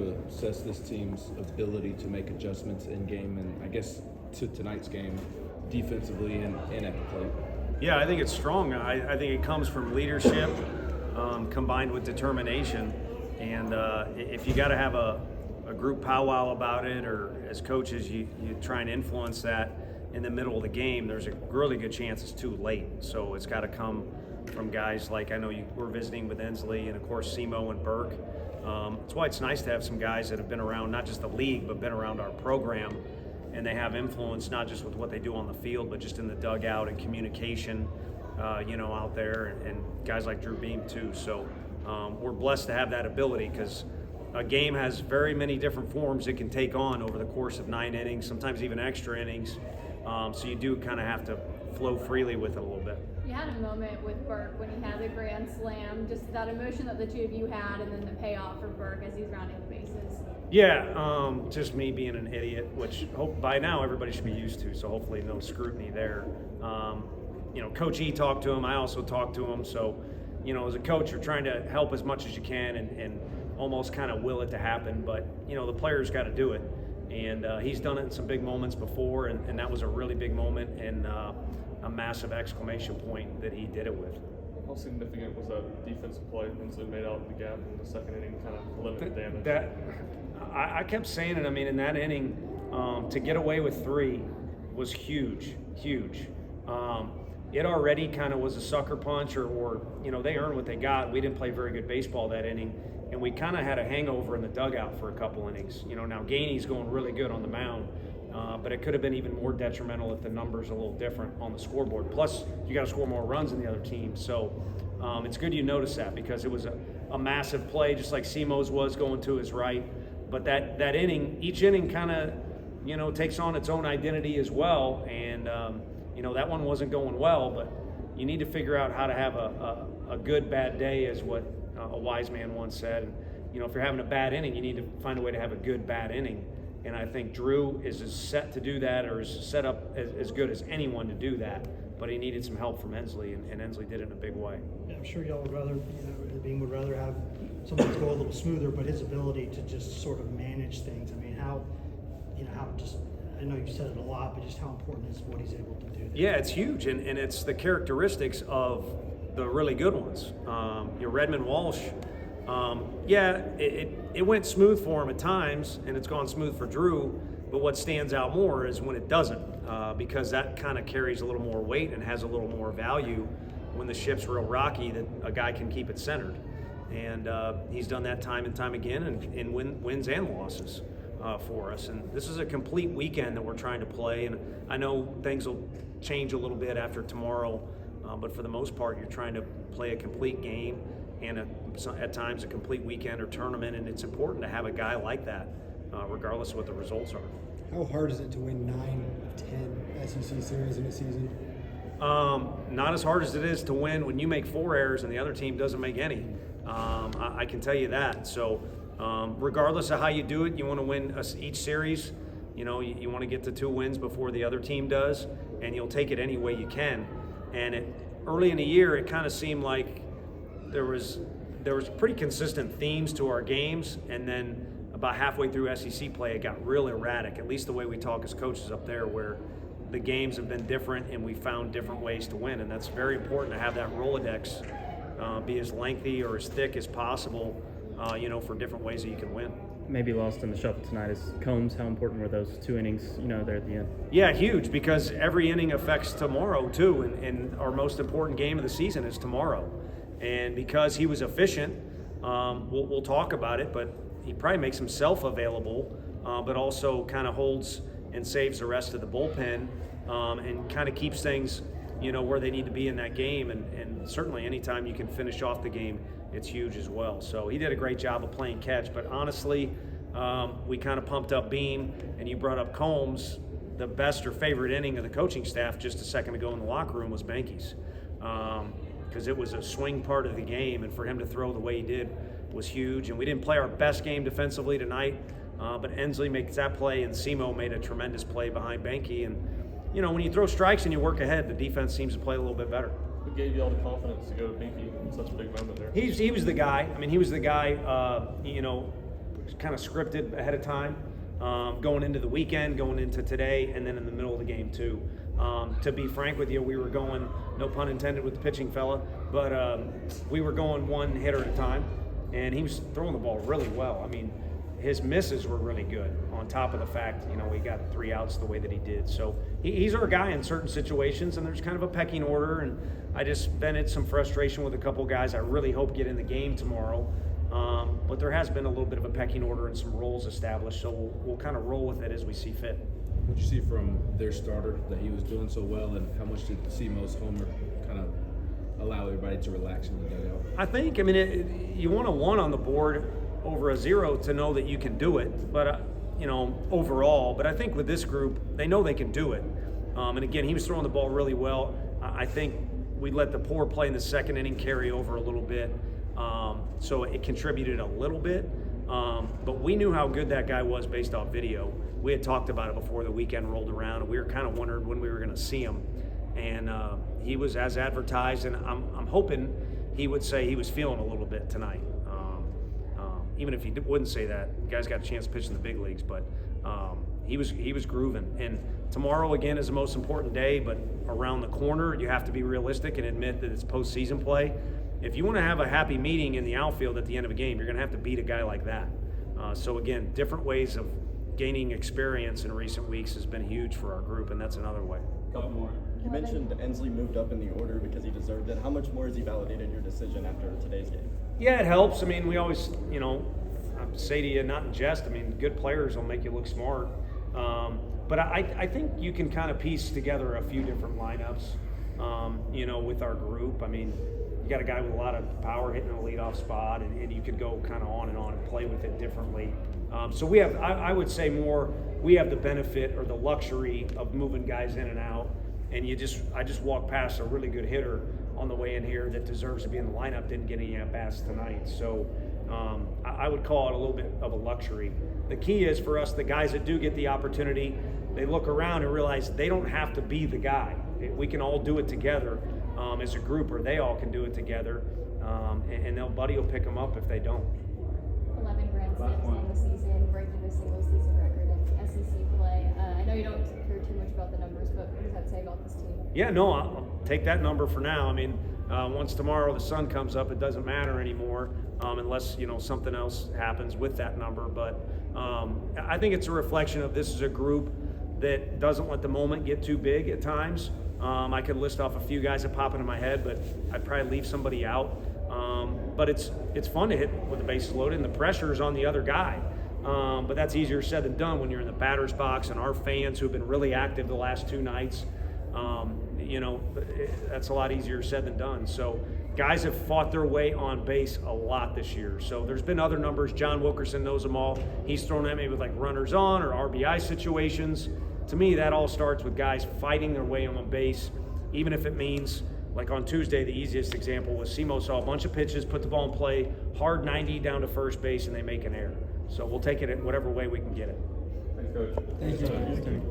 you assess this team's ability to make adjustments in game and I guess to tonight's game defensively and at the plate? Yeah, I think it's strong. I think it comes from leadership combined with determination. And if you got to have a group powwow about it, or as coaches you try and influence that in the middle of the game, there's a really good chance it's too late. So it's got to come from guys like, I know you were visiting with Ensley and of course Simo and Burke. That's why it's nice to have some guys that have been around not just the league but been around our program, and they have influence not just with what they do on the field but just in the dugout and communication out there, and guys like Drew Beam too. So we're blessed to have that ability, because a game has very many different forms it can take on over the course of 9 innings, sometimes even extra innings. So you do kind of have to flow freely with it a little bit. You had a moment with Burke when he had the grand slam, just that emotion that the two of you had, and then the payoff for Burke as he's rounding the bases. Yeah, just me being an idiot, which by now everybody should be used to, so hopefully no scrutiny there. Coach E talked to him, I also talked to him, so, as a coach, you're trying to help as much as you can and almost kind of will it to happen, but, the player's got to do it. And he's done it in some big moments before, and that was a really big moment and a massive exclamation point that he did it with. How significant was that defensive play once they made out the gap in the second inning, kind of limited damage? I kept saying it. I mean, in that inning, to get away with 3 was huge. It already kind of was a sucker punch, or they earned what they got. We didn't play very good baseball that inning, and we kind of had a hangover in the dugout for a couple innings. Now Gainey's going really good on the mound, but it could have been even more detrimental if the numbers are a little different on the scoreboard. Plus, you got to score more runs than the other team. So it's good you notice that, because it was a massive play, just like Simo's was going to his right. But that inning, each inning kind of, takes on its own identity as well. And, that one wasn't going well, but you need to figure out how to have a good, bad day, is what a wise man once said. And, if you're having a bad inning, you need to find a way to have a good, bad inning. And I think Drew is as set to do that, or is set up as good as anyone to do that. But he needed some help from Ensley, and Ensley did it in a big way. Yeah, I'm sure y'all would rather, Beam would rather have something go a little smoother, but his ability to just sort of manage things. I mean, how just, I know you've said it a lot, but just how important is what he's able to do there? Yeah, it's huge, and it's the characteristics of the really good ones. Redmond Walsh, it went smooth for him at times, and it's gone smooth for Drew, but what stands out more is when it doesn't, because that kind of carries a little more weight and has a little more value when the ship's real rocky, that a guy can keep it centered. And he's done that time and time again, and wins and losses for us. And this is a complete weekend that we're trying to play, and I know things will change a little bit after tomorrow, but for the most part, you're trying to play a complete game and at times a complete weekend or tournament, and it's important to have a guy like that, regardless of what the results are. How hard is it to win 9 of 10 SEC series in a season? Not as hard as it is to win when you make 4 errors and the other team doesn't make any. I can tell you that. So regardless of how you do it, you want to win each series. You want to get to 2 wins before the other team does, and you'll take it any way you can. And early in the year, it kind of seemed like there was pretty consistent themes to our games, and then about halfway through SEC play, it got real erratic, at least the way we talk as coaches up there, where the games have been different and we found different ways to win. And that's very important to have that Rolodex be as lengthy or as thick as possible, for different ways that you can win. Maybe lost in the shuffle tonight is Combs. How important were those 2 innings, there at the end? Yeah, huge, because every inning affects tomorrow too, and our most important game of the season is tomorrow. And because he was efficient, we'll talk about it, but he probably makes himself available, but also kind of holds and saves the rest of the bullpen, and kind of keeps things, where they need to be in that game. And certainly anytime you can finish off the game, it's huge as well. So he did a great job of playing catch, but honestly, we kind of pumped up Beam, and you brought up Combs. The best or favorite inning of the coaching staff just a second ago in the locker room was Banky's, because it was a swing part of the game, and for him to throw the way he did was huge. And we didn't play our best game defensively tonight, but Ensley makes that play, and Simo made a tremendous play behind Banky. And when you throw strikes and you work ahead, the defense seems to play a little bit better. What gave you all the confidence to go to Binky in such a big moment there? He was the guy. I mean, he was the guy, kind of scripted ahead of time, going into the weekend, going into today, and then in the middle of the game too. To be frank with you, we were going, no pun intended with the pitching fella, but we were going one hitter at a time, and he was throwing the ball really well. I mean, his misses were really good on top of the fact, he got 3 outs the way that he did. So he's our guy in certain situations, and there's kind of a pecking order, and I just vented some frustration with a couple guys I really hope get in the game tomorrow. But there has been a little bit of a pecking order and some roles established, so we'll kind of roll with it as we see fit. What did you see from their starter that he was doing so well, and how much did Simo's homer kind of allow everybody to relax in the dugout? I think, you want a 1 on the board over a 0 to know that you can do it, but overall. But I think with this group, they know they can do it. And again, he was throwing the ball really well. I think we let the poor play in the second inning carry over a little bit, so it contributed a little bit. But we knew how good that guy was based off video. We had talked about it before the weekend rolled around, and we were kind of wondering when we were going to see him. And he was as advertised, and I'm hoping he would say he was feeling a little bit tonight. Even if he wouldn't say that, the guy's got a chance to pitch in the big leagues, but he was grooving. And tomorrow, again, is the most important day, but around the corner, you have to be realistic and admit that it's postseason play. If you want to have a happy meeting in the outfield at the end of a game, you're going to have to beat a guy like that. So again, different ways of gaining experience in recent weeks has been huge for our group, and that's another way. Couple more. You mentioned Ensley moved up in the order because he deserved it. How much more has he validated your decision after today's game? Yeah, it helps. We always, I say to you, not in jest, good players will make you look smart. But I think you can kind of piece together a few different lineups, with our group. You got a guy with a lot of power hitting a leadoff spot, and you could go kind of on and play with it differently. So we have, I would say we have the benefit or the luxury of moving guys in and out. And I just walked past a really good hitter on the way in here that deserves to be in the lineup, didn't get any at-bats tonight. So I would call it a little bit of a luxury. The key is for us, the guys that do get the opportunity, they look around and realize they don't have to be the guy. We can all do it together as a group, or they all can do it together, and Buddy will pick them up if they don't. 11 grand slams on the season, breaking the single season record in SEC play. I know you don't care too much about the numbers, but what does that say about this team? Yeah, no, I'll take that number for now. Once tomorrow the sun comes up, it doesn't matter anymore, unless something else happens with that number. But I think it's a reflection of this is a group that doesn't let the moment get too big at times. I could list off a few guys that pop into my head, but I'd probably leave somebody out. But it's fun to hit with the bases loaded, and the pressure is on the other guy. But that's easier said than done when you're in the batter's box, and our fans who've been really active the last 2 nights, that's a lot easier said than done. So guys have fought their way on base a lot this year. So there's been other numbers. John Wilkerson knows them all. He's thrown at me with like runners on or RBI situations. To me, that all starts with guys fighting their way on base, even if it means, like on Tuesday, the easiest example was Simo saw a bunch of pitches, put the ball in play, hard 90 down to first base, and they make an error. So we'll take it in whatever way we can get it. Thanks, Coach. Thank you. Thank you.